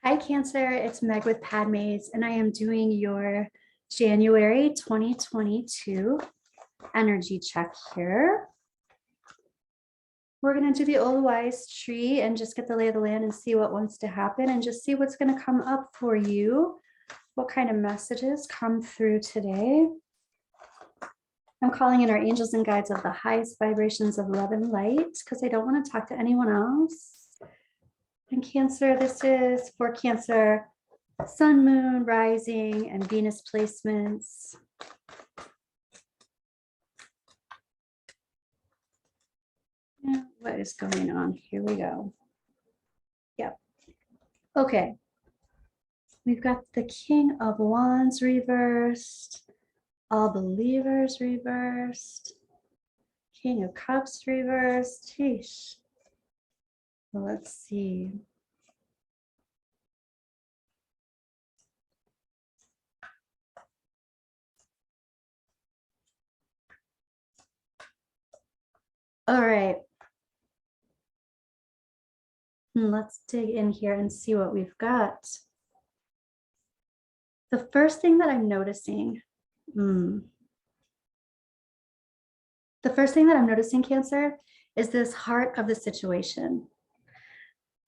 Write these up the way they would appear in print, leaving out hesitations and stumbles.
Hi Cancer, it's Meg with Padmes, and I am doing your January 2022 energy check here. We're going to do the old wise tree and just get the lay of the land and see what wants to happen and just see what's going to come up for you. What kind of messages come through today? I'm calling in our angels and guides of the highest vibrations of love and light because I don't want to talk to anyone else. And Cancer, this is for Cancer, Sun, Moon, Rising, and Venus placements. Yeah, what is going on? Here we go. Yep. Okay. We've got the King of Wands reversed, All Believers reversed, King of Cups reversed. Sheesh. Well, let's see. All right. Let's dig in here and see what we've got. The first thing that I'm noticing, Cancer, is this heart of the situation.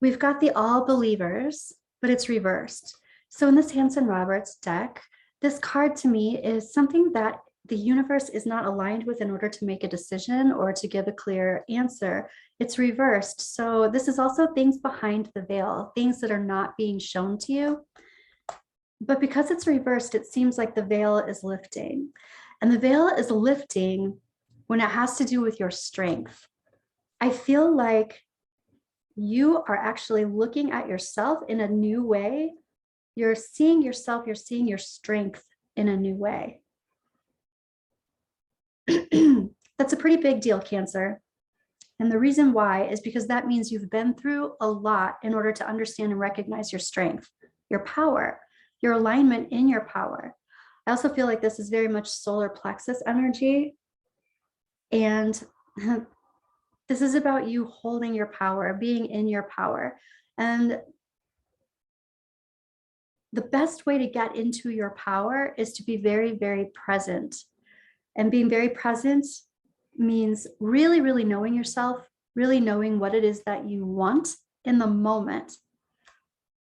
We've got the all believers, but it's reversed. So in this Hanson Roberts deck, this card to me is something that the universe is not aligned with in order to make a decision or to give a clear answer. It's reversed. So this is also things behind the veil, things that are not being shown to you. But because it's reversed, it seems like the veil is lifting. And the veil is lifting when it has to do with your strength. I feel like you are actually looking at yourself in a new way. You're seeing yourself, you're seeing your strength in a new way. That's a pretty big deal, Cancer. And the reason why is because that means you've been through a lot in order to understand and recognize your strength, your power, your alignment in your power. I also feel like this is very much solar plexus energy. And this is about you holding your power, being in your power. And the best way to get into your power is to be very, very present. And being very present means really, really knowing yourself, really knowing what it is that you want in the moment.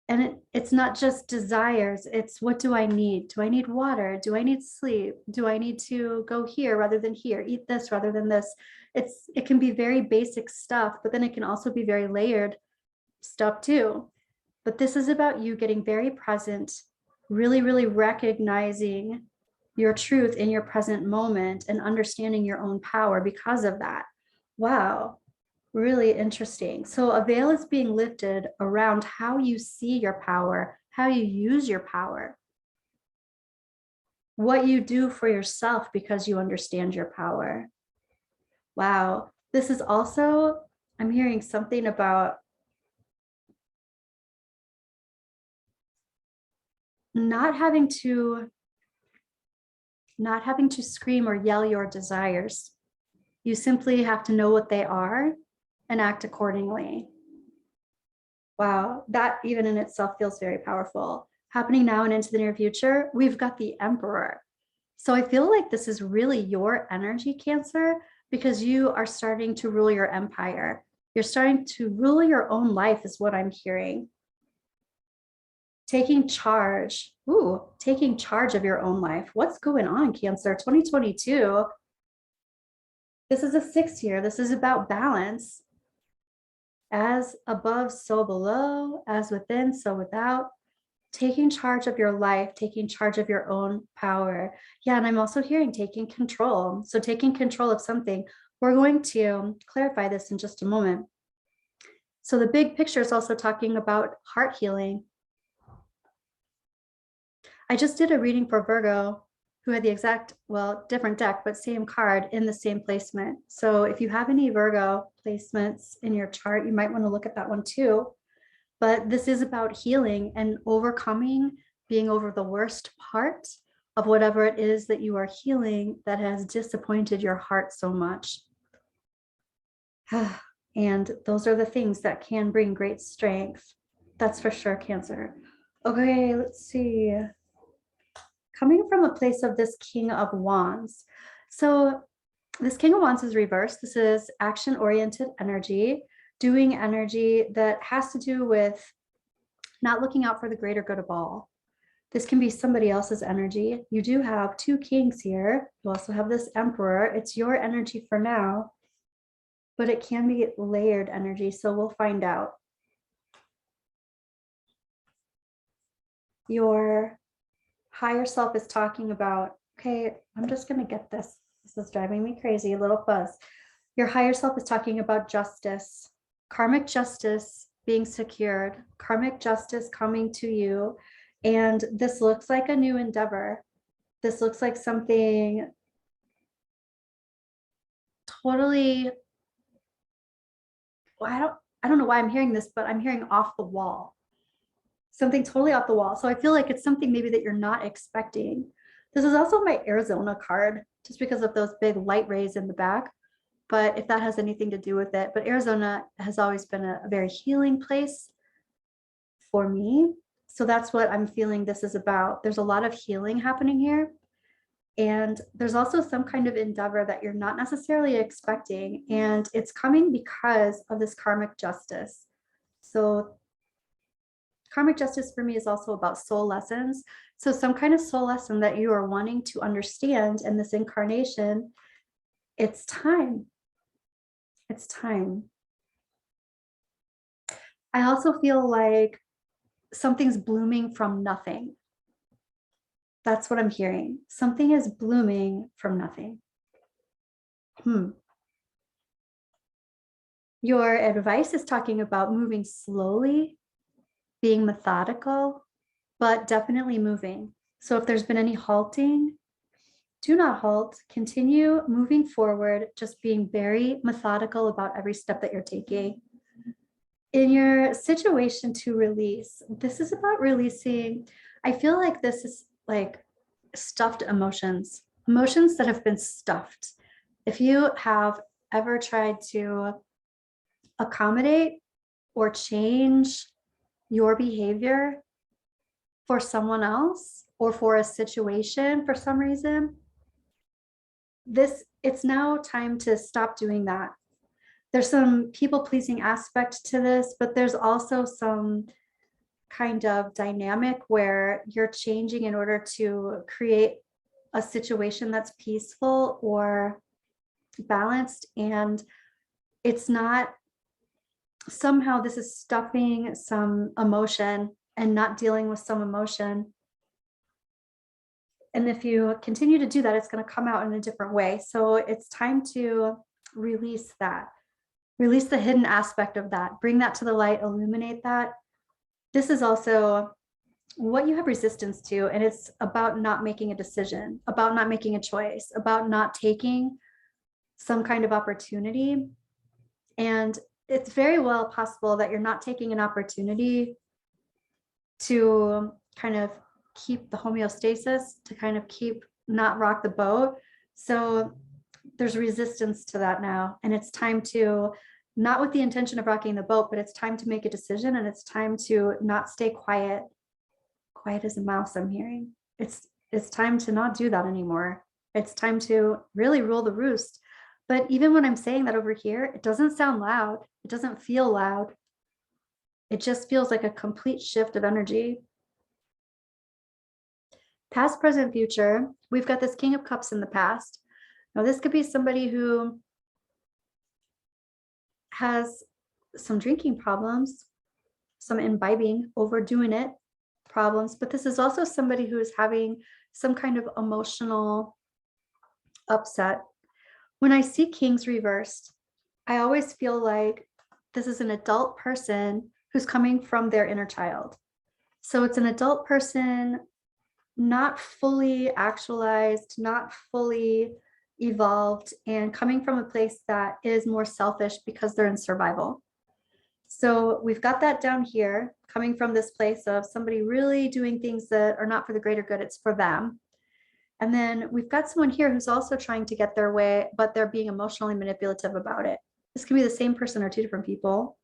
And it's not just desires, it's what do I need? Do I need water? Do I need sleep? Do I need to go here rather than here? Eat this rather than this? It can be very basic stuff, but then it can also be very layered stuff too. But this is about you getting very present, really, really recognizing your truth in your present moment and understanding your own power because of that. Wow. Really interesting. So a veil is being lifted around how you see your power, how you use your power, what you do for yourself because you understand your power. Wow. This is also, I'm hearing something about not having to scream or yell your desires. You simply have to know what they are and act accordingly. Wow, that even in itself feels very powerful. Happening now and into the near future, we've got the Emperor. So I feel like this is really your energy, Cancer, because you are starting to rule your empire. You're starting to rule your own life is what I'm hearing. Taking charge. Ooh, taking charge of your own life. What's going on, Cancer? 2022. This is a 6th year. This is about balance. As above, so below, as within, so without. Taking charge of your life, taking charge of your own power. Yeah, and I'm also hearing taking control. So taking control of something. We're going to clarify this in just a moment. So the big picture is also talking about heart healing. I just did a reading for Virgo who had the exact, well, different deck, but same card in the same placement. So if you have any Virgo placements in your chart, you might want to look at that one too. But this is about healing and overcoming, being over the worst part of whatever it is that you are healing that has disappointed your heart so much. And those are the things that can bring great strength. That's for sure Cancer. Okay, let's see. Coming from a place of this King of Wands. So this King of Wands is reversed. This is action-oriented energy, doing energy that has to do with not looking out for the greater good of all. This can be somebody else's energy. You do have two kings here. You also have this Emperor. It's your energy for now, but it can be layered energy. So we'll find out. Your higher self is talking about, okay, I'm just going to get this. This is driving me crazy, a little fuzz. Your higher self is talking about justice, karmic justice being secured, karmic justice coming to you. And this looks like a new endeavor. This looks like something totally, well, I don't know why I'm hearing this, but I'm hearing off the wall. Something totally off the wall. So I feel like it's something maybe that you're not expecting. This is also my Arizona card, just because of those big light rays in the back. But if that has anything to do with it, but Arizona has always been a very healing place for me. So that's what I'm feeling this is about. There's a lot of healing happening here. And there's also some kind of endeavor that you're not necessarily expecting. And it's coming because of this karmic justice. So karmic justice for me is also about soul lessons. So some kind of soul lesson that you are wanting to understand in this incarnation, it's time. It's time. I also feel like something's blooming from nothing. That's what I'm hearing. Something is blooming from nothing. Your advice is talking about moving slowly, being methodical, but definitely moving. So if there's been any halting, do not halt. Continue moving forward, just being very methodical about every step that you're taking. In your situation to release, this is about releasing. I feel like this is like stuffed emotions, emotions that have been stuffed. If you have ever tried to accommodate or change your behavior for someone else or for a situation for some reason, it's now time to stop doing that. There's some people-pleasing aspect to this, but there's also some kind of dynamic where you're changing in order to create a situation that's peaceful or balanced. And it's not, somehow this is stuffing some emotion and not dealing with some emotion. And if you continue to do that, it's going to come out in a different way. So it's time to release that. Release the hidden aspect of that, bring that to the light, illuminate that. This is also what you have resistance to, and it's about not making a decision, about not making a choice, about not taking some kind of opportunity. And it's very well possible that you're not taking an opportunity to kind of keep the homeostasis, to kind of keep, not rock the boat. So there's resistance to that now. And it's time to, not with the intention of rocking the boat, but it's time to make a decision, and it's time to not stay quiet as a mouse. I'm hearing it's time to not do that anymore. It's time to really rule the roost. But even when I'm saying that over here, it doesn't sound loud. It doesn't feel loud. It just feels like a complete shift of energy. Past, present, future. We've got this King of Cups in the past. Now, this could be somebody who has some drinking problems, some imbibing, overdoing it problems, but this is also somebody who is having some kind of emotional upset. When I see Kings reversed, I always feel like this is an adult person who's coming from their inner child. So it's an adult person, not fully actualized, not fully evolved, and coming from a place that is more selfish because they're in survival. So we've got that down here, coming from this place of somebody really doing things that are not for the greater good, it's for them. And then we've got someone here who's also trying to get their way, but they're being emotionally manipulative about it. This can be the same person or two different people.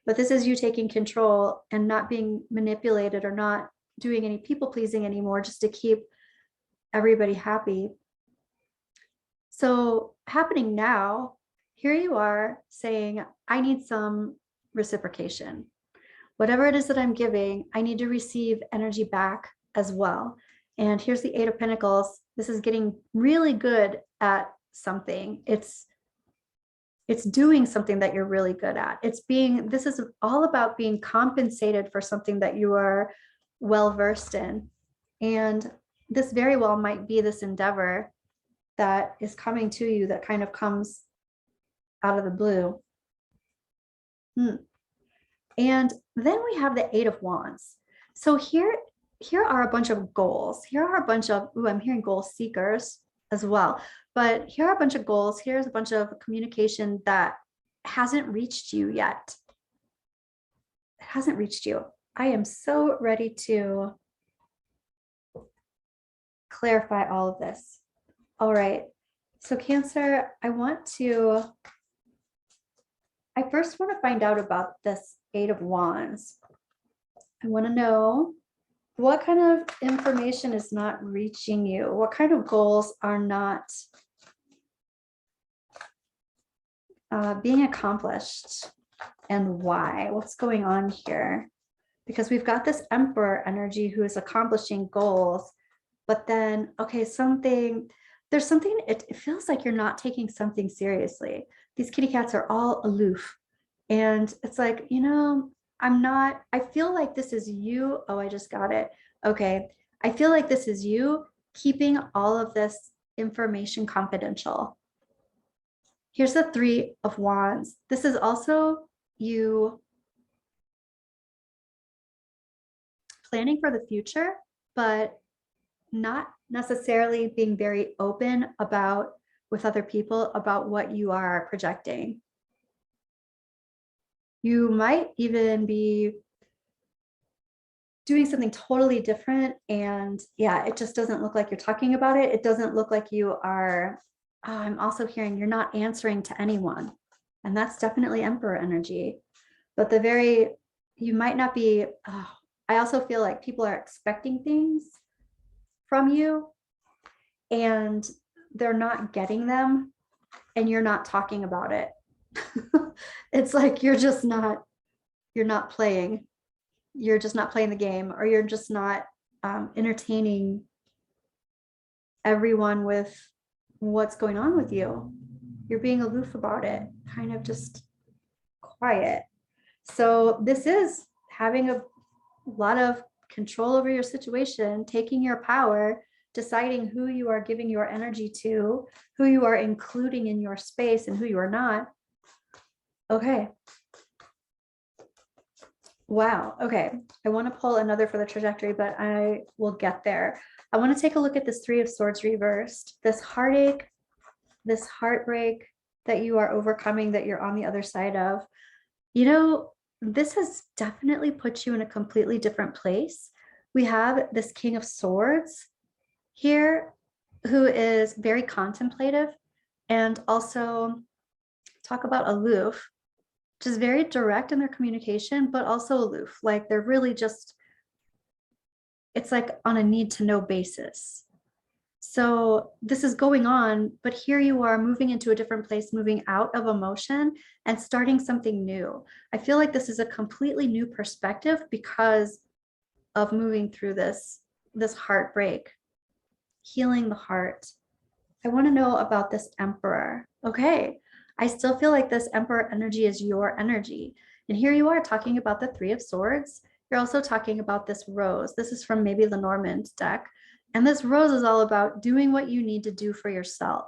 but this is you taking control and not being manipulated or not doing any people pleasing anymore just to keep everybody happy. So happening now, here you are saying, I need some reciprocation. Whatever it is that I'm giving, I need to receive energy back as well. And here's the Eight of Pentacles. This is getting really good at something. It's doing something that you're really good at. This is all about being compensated for something that you are well versed in. And this very well might be this endeavor that is coming to you that kind of comes out of the blue. And then we have the Eight of Wands. So here are a bunch of goals. Here are a bunch of, I'm hearing goal seekers as well. But here are a bunch of goals. Here's a bunch of communication that hasn't reached you yet. It hasn't reached you. I am so ready to clarify all of this. All right. So Cancer, I first want to find out about this Eight of Wands. I want to know what kind of information is not reaching you? What kind of goals are not being accomplished, and why? What's going on here? Because we've got this Emperor energy who is accomplishing goals, but then, okay, there's something, it feels like you're not taking something seriously. These kitty cats are all aloof. And it's like, I feel like this is you. Oh, I just got it. Okay. I feel like this is you keeping all of this information confidential. Here's the Three of Wands. This is also you planning for the future, but not necessarily being very open with other people about what you are projecting. You might even be doing something totally different. And yeah, it just doesn't look like you're talking about it. It doesn't look like you are, I'm also hearing you're not answering to anyone. And that's definitely Emperor energy. But you might not be, I also feel like people are expecting things from you and they're not getting them and you're not talking about it. It's like you're not playing. You're just not playing the game, or you're just not entertaining everyone with what's going on with you. You're being aloof about it, kind of just quiet. So this is having a lot of control over your situation, taking your power, deciding who you are giving your energy to, who you are including in your space and who you are not. Okay. Wow. Okay. I want to pull another for the trajectory, but I will get there. I want to take a look at this Three of Swords reversed, this heartache, this heartbreak that you are overcoming, that you're on the other side of. This has definitely put you in a completely different place. We have this King of Swords here who is very contemplative and also talk about aloof, just very direct in their communication, but also aloof. Like they're really just, it's like on a need to know basis. So this is going on, but here you are moving into a different place, moving out of emotion and starting something new. I feel like this is a completely new perspective because of moving through this heartbreak, healing the heart. I want to know about this Emperor. Okay. I still feel like this Emperor energy is your energy. And here you are talking about the Three of Swords. You're also talking about this Rose. This is from maybe Lenormand deck. And this Rose is all about doing what you need to do for yourself.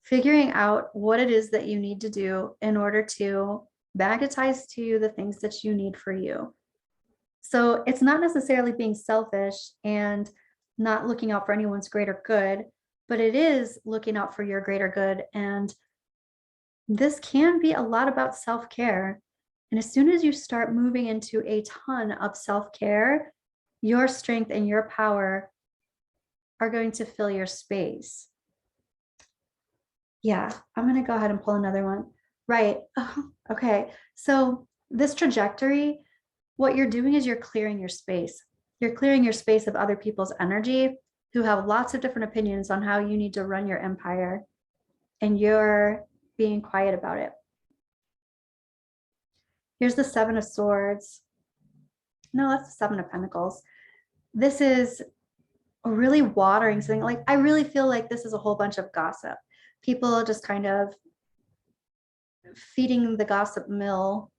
Figuring out what it is that you need to do in order to magnetize to you the things that you need for you. So it's not necessarily being selfish and not looking out for anyone's greater good, but it is looking out for your greater good. And this can be a lot about self-care. And as soon as you start moving into a ton of self-care, your strength and your power are going to fill your space. Yeah, I'm going to go ahead and pull another one. Right. Okay. So this trajectory, what you're doing is you're clearing your space. You're clearing your space of other people's energy who have lots of different opinions on how you need to run your empire, and you're being quiet about it. Here's the Seven of Swords. No, that's the Seven of Pentacles. This is really watering something. Like, I really feel like this is a whole bunch of gossip. People just kind of feeding the gossip mill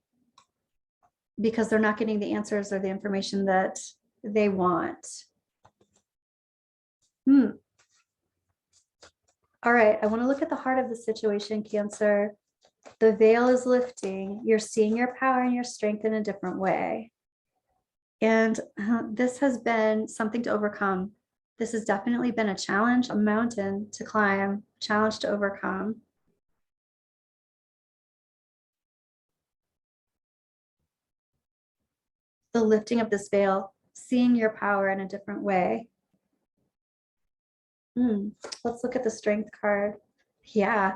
because they're not getting the answers or the information that they want. All right, I want to look at the heart of the situation, Cancer. The veil is lifting. You're seeing your power and your strength in a different way. And this has been something to overcome. This has definitely been a challenge, a mountain to climb, challenge to overcome. The lifting of this veil, seeing your power in a different way. Let's look at the Strength card. Yeah.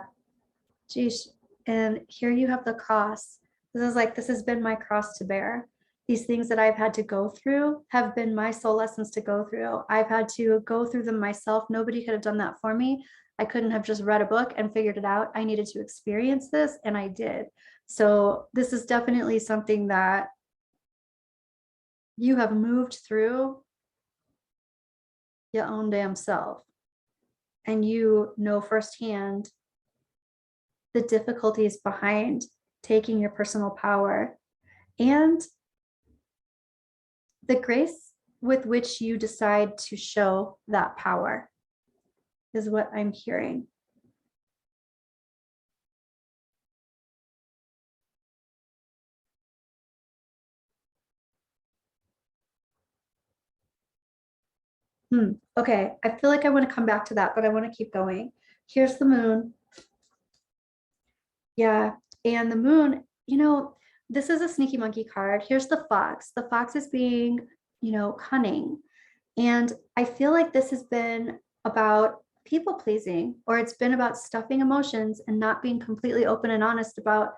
Geez. And here you have the cross. This has been my cross to bear. These things that I've had to go through have been my soul lessons to go through. I've had to go through them myself. Nobody could have done that for me. I couldn't have just read a book and figured it out. I needed to experience this, and I did. So this is definitely something that you have moved through your own damn self. And you know firsthand the difficulties behind taking your personal power and the grace with which you decide to show that power is what I'm hearing. Okay, I feel like I want to come back to that, but I want to keep going. Here's the moon. Yeah, and the moon, this is a sneaky monkey card. Here's the fox. The fox is being, cunning. And I feel like this has been about people pleasing, or it's been about stuffing emotions and not being completely open and honest about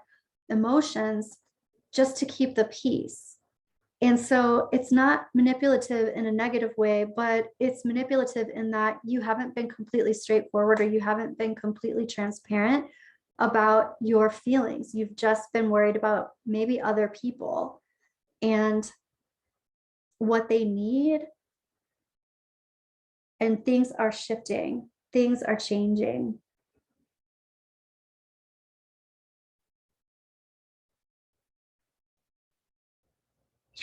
emotions just to keep the peace. And so it's not manipulative in a negative way, but it's manipulative in that you haven't been completely straightforward, or you haven't been completely transparent about your feelings. You've just been worried about maybe other people and what they need. And things are shifting, things are changing.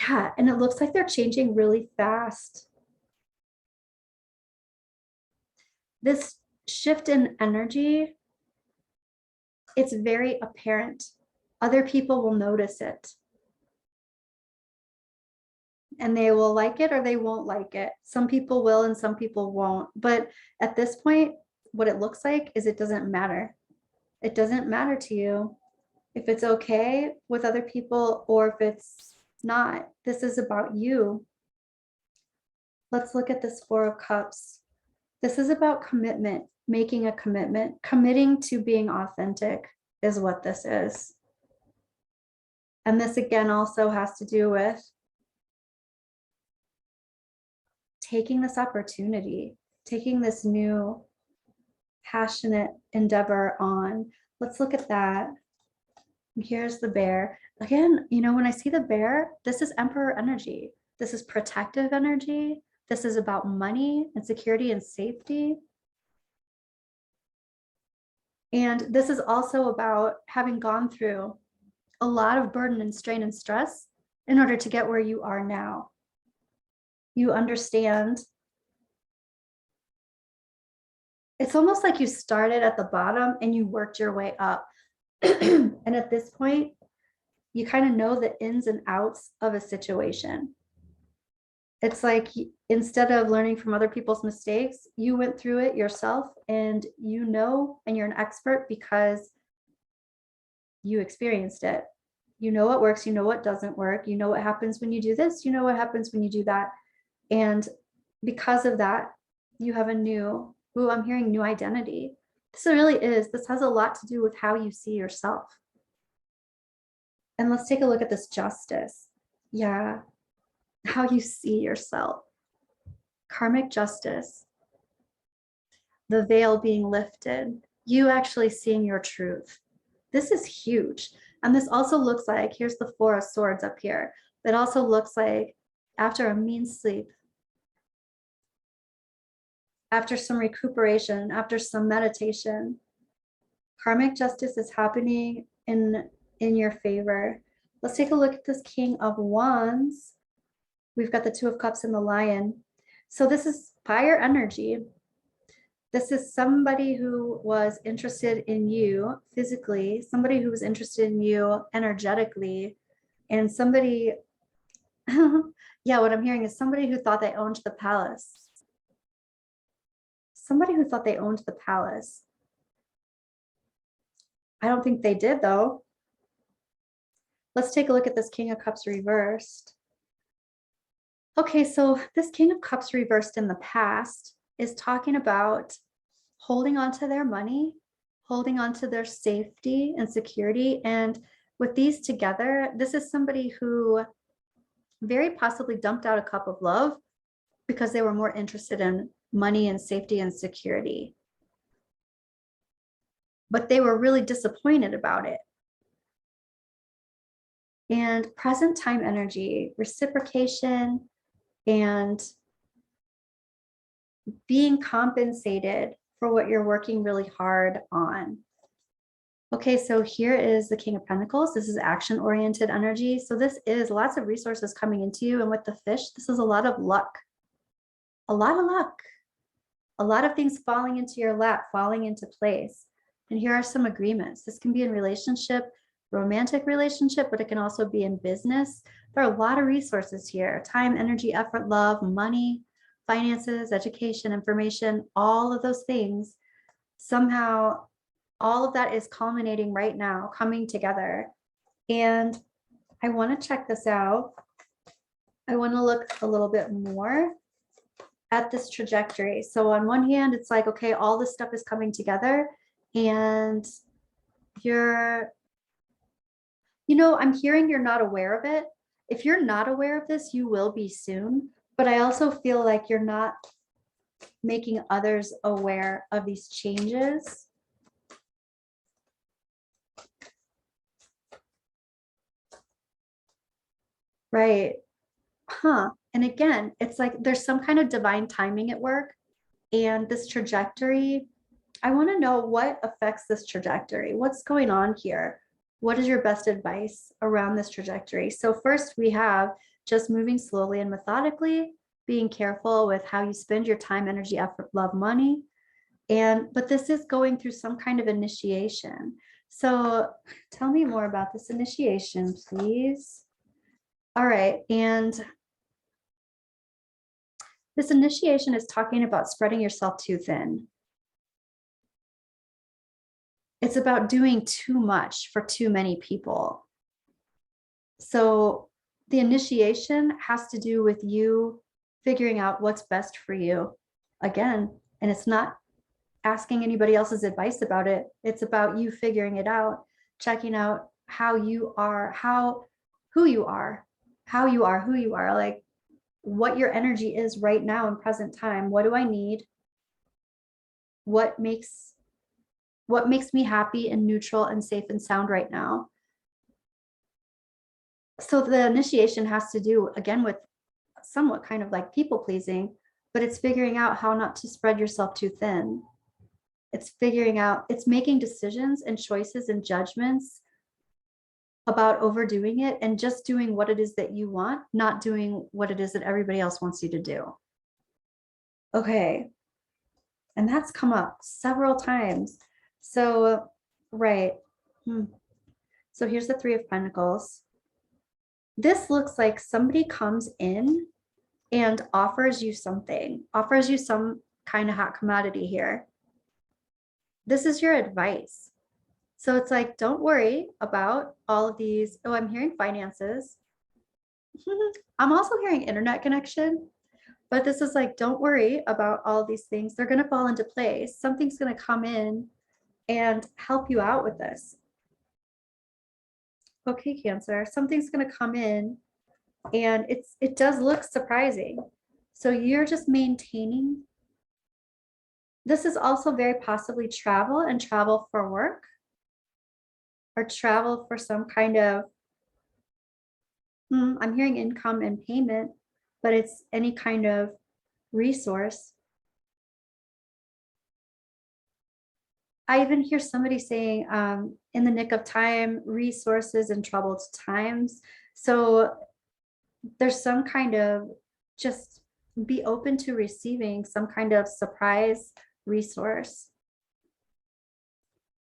Yeah, and it looks like they're changing really fast. This shift in energy, it's very apparent. Other people will notice it. And they will like it or they won't like it. Some people will and some people won't. But at this point, what it looks like is it doesn't matter. It doesn't matter to you if it's okay with other people or if it's not. This is about you. Let's look at this Four of Cups. This is about commitment, making a commitment, committing to being authentic is what this is. And this again also has to do with taking this opportunity, taking this new passionate endeavor on. Let's look at that. Here's the bear. Again, when I see the bear, this is Emperor energy. This is protective energy. This is about money and security and safety. And this is also about having gone through a lot of burden and strain and stress in order to get where you are now. You understand. It's almost like you started at the bottom and you worked your way up. And at this point, you kind of know the ins and outs of a situation. It's like instead of learning from other people's mistakes, you went through it yourself, and and you're an expert because you experienced it. You know what works, you know what doesn't work, you know what happens when you do this, you know what happens when you do that. And because of that, you have I'm hearing new identity. This has a lot to do with how you see yourself. And let's take a look at this justice. Yeah, how you see yourself. Karmic justice. The veil being lifted. You actually seeing your truth. This is huge. And this also looks like, here's the Four of Swords up here. That also looks like after a mean sleep, after some recuperation, after some meditation, karmic justice is happening in your favor. Let's take a look at this King of Wands. We've got the Two of Cups and the Lion. So this is fire energy. This is somebody who was interested in you physically, somebody who was interested in you energetically, and somebody, yeah, what I'm hearing is somebody who thought they owned the palace. Somebody who thought they owned the palace. I don't think they did, though. Let's take a look at this King of Cups reversed. Okay, so this King of Cups reversed in the past is talking about holding on to their money, holding on to their safety and security. And with these together, this is somebody who very possibly dumped out a cup of love because they were more interested in money and safety and security. But they were really disappointed about it. And present time energy, reciprocation, and being compensated for what you're working really hard on. Okay, so here is the King of Pentacles. This is action-oriented energy. So this is lots of resources coming into you. And with the fish, this is a lot of luck. A lot of luck. A lot of things falling into your lap, falling into place. And here are some agreements. This can be in relationship, romantic relationship, but it can also be in business. There are a lot of resources here. Time, energy, effort, love, money, finances, education, information, all of those things. Somehow, all of that is culminating right now, coming together. And I want to check this out. I want to look a little bit more at this trajectory. So on one hand, it's like, okay, all this stuff is coming together and you're, I'm hearing you're not aware of it. If you're not aware of this, you will be soon. But I also feel like you're not making others aware of these changes. Right. Huh. And again, it's like there's some kind of divine timing at work. And this trajectory, I want to know what affects this trajectory. What's going on here? What is your best advice around this trajectory? So first we have just moving slowly and methodically, being careful with how you spend your time, energy, effort, love, money. But this is going through some kind of initiation. So tell me more about this initiation, please. All right. And this initiation is talking about spreading yourself too thin. It's about doing too much for too many people. So the initiation has to do with you figuring out what's best for you. Again, and it's not asking anybody else's advice about it. It's about you figuring it out, checking out how you are, who you are, like what your energy is right now in present time. What do I need? What makes me happy and neutral and safe and sound right now? So the initiation has to do, again, with somewhat kind of like people pleasing, but it's figuring out how not to spread yourself too thin. It's figuring out, it's making decisions and choices and judgments about overdoing it and just doing what it is that you want, not doing what it is that everybody else wants you to do. Okay. And that's come up several times. So, right. So here's the Three of Pentacles. This looks like somebody comes in and offers you something, offers you some kind of hot commodity here. This is your advice. So it's like, don't worry about all of these. Oh, I'm hearing finances. I'm also hearing internet connection, but this is like, don't worry about all these things. They're going to fall into place. Something's going to come in and help you out with this. Okay, Cancer, something's going to come in and it does look surprising. So you're just maintaining. This is also very possibly travel and travel for work or travel for some kind of, I'm hearing income and payment, but it's any kind of resource. I even hear somebody saying in the nick of time, resources in troubled times. So there's some kind of, just be open to receiving some kind of surprise resource.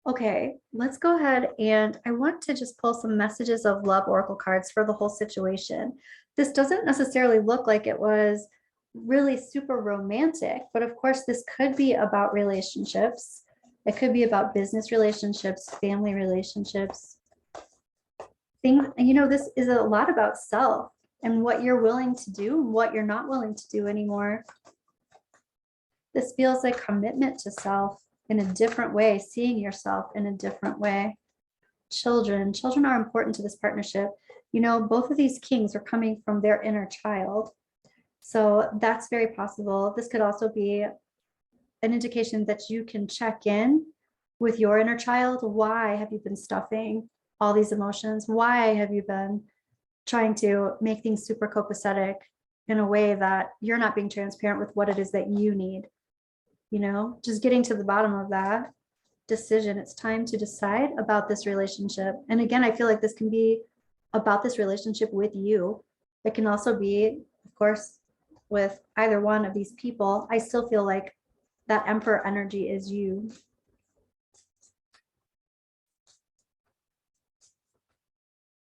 Okay, let's go ahead and I want to just pull some messages of love oracle cards for the whole situation. This doesn't necessarily look like it was really super romantic, but of course this could be about relationships. It could be about business relationships, family relationships, things, you know, this is a lot about self and what you're willing to do and what you're not willing to do anymore. This feels like commitment to self in a different way, seeing yourself in a different way. Children are important to this partnership. You know, both of these kings are coming from their inner child. So that's very possible. This could also be an indication that you can check in with your inner child. Why have you been stuffing all these emotions? Why have you been trying to make things super copacetic in a way that you're not being transparent with what it is that you need? You know, just getting to the bottom of that decision. It's time to decide about this relationship. And again, I feel like this can be about this relationship with you. It can also be, of course, with either one of these people. I still feel like that Emperor energy is you.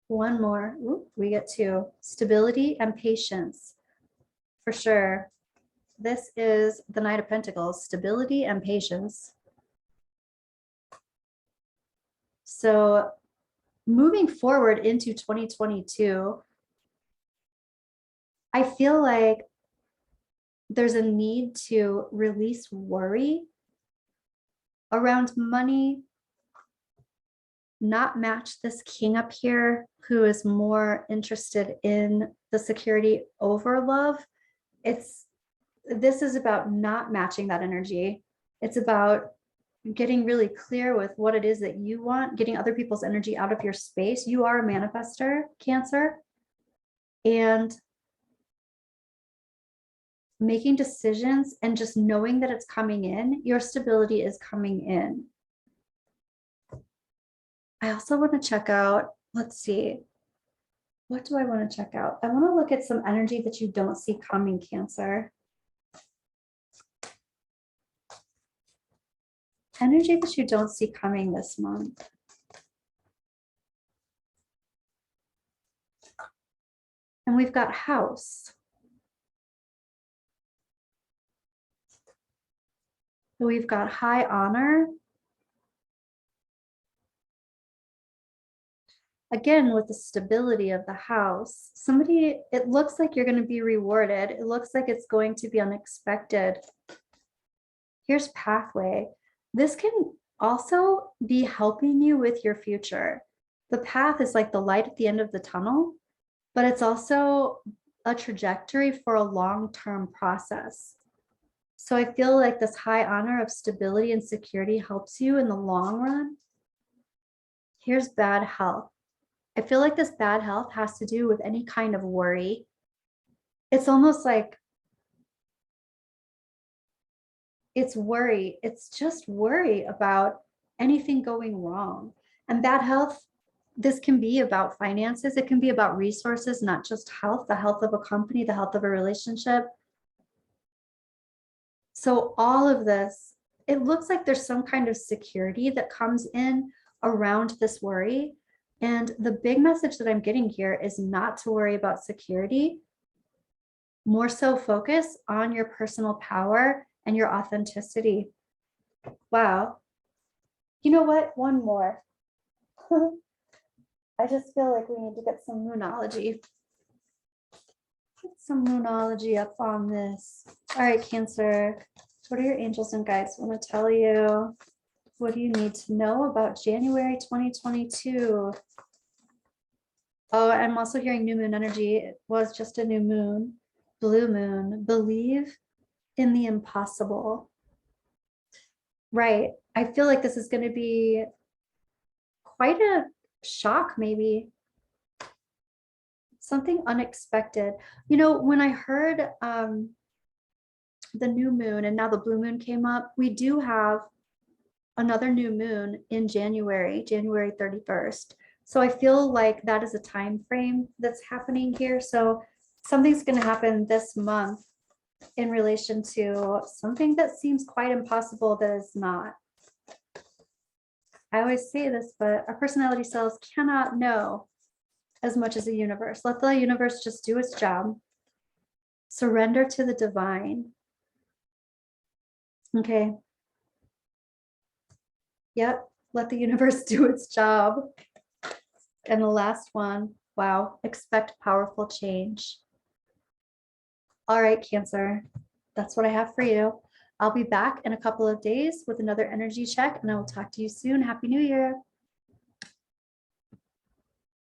One more. Ooh, we get two. Stability and patience. For sure. This is the Knight of Pentacles, stability and patience. So moving forward into 2022, I feel like there's a need to release worry around money, not match this king up here who is more interested in the security over love. This is about not matching that energy. It's about getting really clear with what it is that you want, getting other people's energy out of your space. You are a manifester, Cancer, and making decisions and just knowing that it's coming in. Your stability is coming in. I also want to check out, let's see, what do I want to check out? I want to look at some energy that you don't see coming, Cancer. Energy that you don't see coming this month. And we've got house. We've got high honor. Again, with the stability of the house, somebody, it looks like you're going to be rewarded. It looks like it's going to be unexpected. Here's pathway. This can also be helping you with your future. The path is like the light at the end of the tunnel, but it's also a trajectory for a long-term process. So I feel like this high honor of stability and security helps you in the long run. Here's bad health. I feel like this bad health has to do with any kind of worry. It's almost like it's worry. It's just worry about anything going wrong. And bad health, this can be about finances. It can be about resources, not just health, the health of a company, the health of a relationship. So all of this, it looks like there's some kind of security that comes in around this worry. And the big message that I'm getting here is not to worry about security, more so focus on your personal power and your authenticity. Wow. You know what? One more. I just feel like we need to get some moonology. Get some moonology up on this. All right, Cancer. What are your angels and guides want to tell you? What do you need to know about January 2022? Oh, I'm also hearing new moon energy. It was just a new moon, blue moon. Believe in the impossible. Right. I feel like this is going to be quite a shock, maybe something unexpected. You know, when I heard the new moon and now the blue moon came up, we do have another new moon in January, January 31st. So I feel like that is a time frame that's happening here. So something's going to happen this month in relation to something that seems quite impossible that is not. I always say this, but our personality cells cannot know as much as the universe. Let the universe just do its job. Surrender to the divine. Okay. Yep. Let the universe do its job. And the last one, wow, expect powerful change. All right, Cancer, that's what I have for you. I'll be back in a couple of days with another energy check, and I will talk to you soon. Happy New Year.